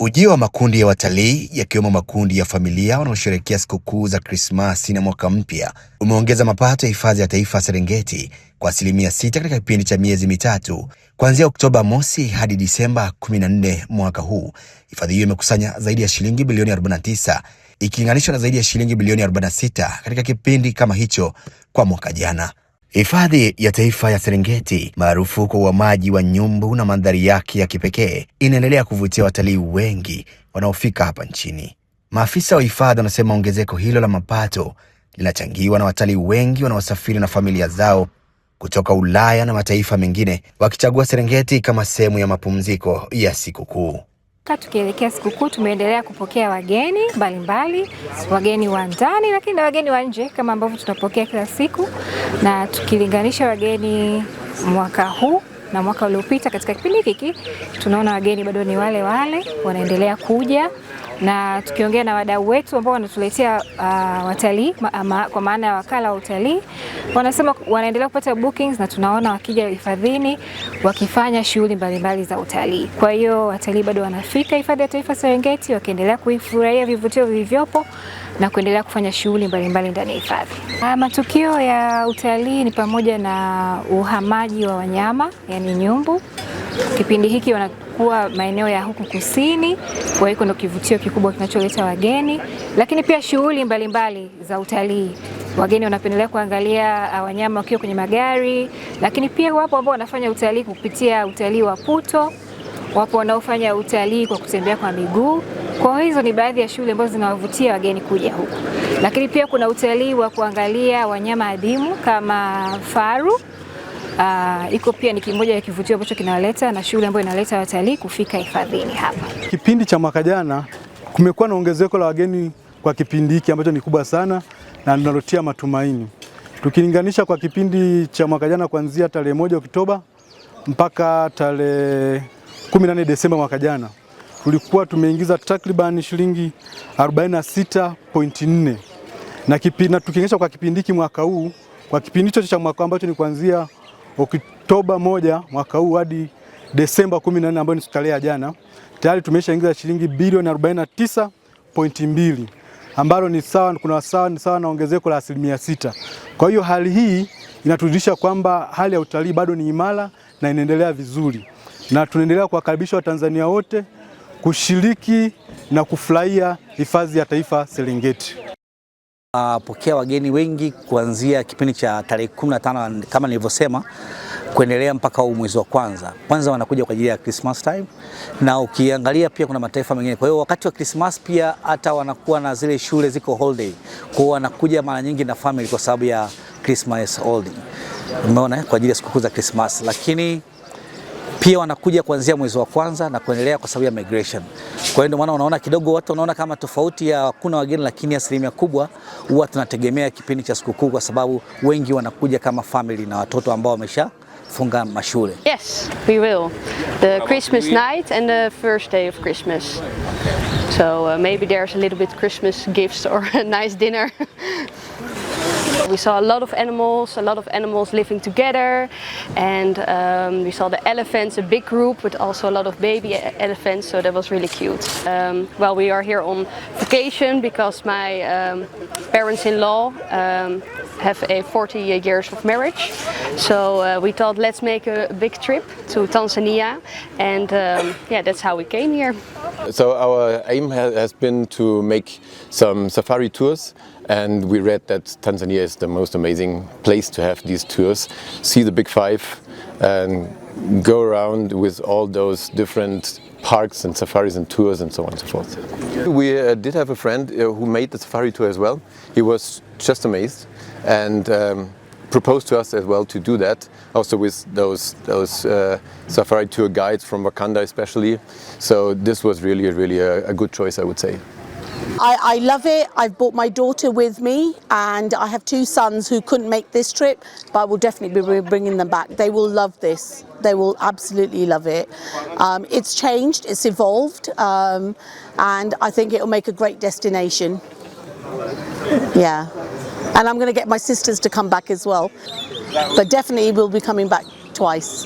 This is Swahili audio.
Ujio wa makundi ya watalii yakiwemo makundi ya familia wanaosherehekea sikukuu za Krismasi na mwaka mpya umeongeza mapato ya hifadhi ya taifa Serengeti kwa 6% katika kipindi cha miezi mitatu kuanzia Oktoba mosi hadi Disemba 14 mwaka huu. Hifadhi hiyo imekusanya zaidi ya shilingi bilioni 49 ikilinganishwa na zaidi ya shilingi bilioni 46 katika kipindi kama hicho kwa mwaka jana. Hifadhi ya taifa ya Serengeti, maarufu kwa uhamaji wa nyumbu na mandhari yake ya kipekee, inaendelea kuvutia watalii wengi wanaofika hapa nchini. Maafisa wa hifadhi wanasema ongezeko hilo la mapato linachangiwa na watalii wengi wanaosafiri na familia zao kutoka Ulaya na mataifa mengine, wakichagua Serengeti kama sehemu ya mapumziko ya sikukuu. Tukielekea sikukuu tumeendelea kupokea wageni mbalimbali, wageni wa ndani lakini na wageni wa nje kama ambavyo tunapokea kila siku, na tukilinganisha wageni mwaka huu na mwaka uliopita katika kipindi hiki tunaona wageni bado ni wale wale wanaendelea kuja, na tukiongea na wadau wetu ambao wanatuletea watalii kwa maana ya wakala wa utalii, wanasema wanaendelea kupata bookings na tunaona wakija hifadhini wakifanya shughuli mbalimbali za utalii. Kwa hiyo watalii bado wanafika hifadhi ya taifa Serengeti wakiendelea kuifurahia vivutio vilivyopo na kuendelea kufanya shughuli mbalimbali ndani ya hifadhi. Matukio ya utalii ni pamoja na uhamaji wa wanyama, yani nyumbu. Kipindi hiki wanakuwa maeneo ya huku kusini, kwa hiyo ndio kivutio kikubwa kinacholeta wageni, lakini pia shughuli mbalimbali za utalii. Wageni wanapendelea kuangalia wanyama wakiwa kwenye magari, lakini pia wapo ambao wanafanya utalii kupitia utalii wa puto, wapo wanaofanya utalii kwa kutembea kwa miguu. Kwa hizo ni baadhi ya shughuli ambazo zinawavutia wageni kuja huku. Lakini pia kuna utalii wa kuangalia wanyama adimu kama faru. Iko pia ni kimoja ya kivutio ambacho kinawaleta na shughuli ambayo inaleta watalii kufika hifadhini hapa. Kipindi cha mwaka jana kumekuwa na ongezeko la wageni kwa kipindi hiki ambacho ni kubwa sana na linalotia matumaini. Tukilinganisha kwa kipindi cha mwaka jana kuanzia tarehe 1 Oktoba mpaka tarehe 14 Desemba mwaka jana, tulikuwa tumeingiza takriban shilingi 46.4, na tukilinganisha kwa kipindi hiki mwaka huu, kwa kipindi hicho cha mwaka ambacho ni kuanzia Oktoba 1 mwaka huu hadi Desemba 14 ambayo ni tarehe ya jana, tayari tumeshaingiza shilingi bilioni 49.2, ambalo ni sawa na ongezeko la 6%. Kwa hiyo hali hii inatudhihirisha kwamba hali ya utalii bado ni imara na inaendelea vizuri, na tunaendelea kuwakaribisha Watanzania wote kushiriki na kufurahia hifadhi ya taifa Serengeti. Pokea wageni wengi kuanzia kipindi cha tarehe 15 kama nilivyosema kuendelea mpaka mwezi wa kwanza. Kwanza wanakuja kwa ajili ya Christmas time, na ukiangalia pia kuna mataifa mengine. Kwa hiyo wakati wa Christmas pia hata wanakuwa na zile shule ziko holiday. Kwa hiyo wanakuja mara nyingi na family kwa sababu ya Christmas holiday. Umeona, kwa ajili ya sikukuu za Christmas. Lakini pia wanakuja kuanzia mwezi wa kwanza na kuendelea kwa sababu ya migration. Kwa hiyo ndio maana unaona kidogo watu wanaona kama tofauti ya kuna wageni, lakini asilimia kubwa huwa tunategemea kipindi cha sikukuu kwa sababu wengi wanakuja kama family na watoto ambao wameshafunga mashule. Yes, we will. The Christmas night and the first day of Christmas. So maybe there's a little bit Christmas gifts or a nice dinner. We saw a lot of animals living together, and we saw the elephants, a big group with also a lot of baby elephants, so that was really cute. Well, we are here on vacation because my parents-in-law have a 40 years of marriage, so we thought let's make a big trip to Tanzania, and yeah, that's how we came here. So our aim has been to make some safari tours, and we read that Tanzania is the most amazing place to have these tours, see the Big Five and go around with all those different parks and safaris and tours and so on and so forth. We did have a friend who made the safari tour as well. He was just amazed and proposed to us as well to do that, also with those safari tour guides from Wakanda especially. So this was really a good choice, I would say. I love it. I've brought my daughter with me, and I have 2 sons who couldn't make this trip, but I will definitely be bringing them back. They will love this. They will absolutely love it. It's changed, it's evolved, and I think it'll make a great destination. Yeah, and I'm going to get my sisters to come back as well, but definitely we'll be coming back twice.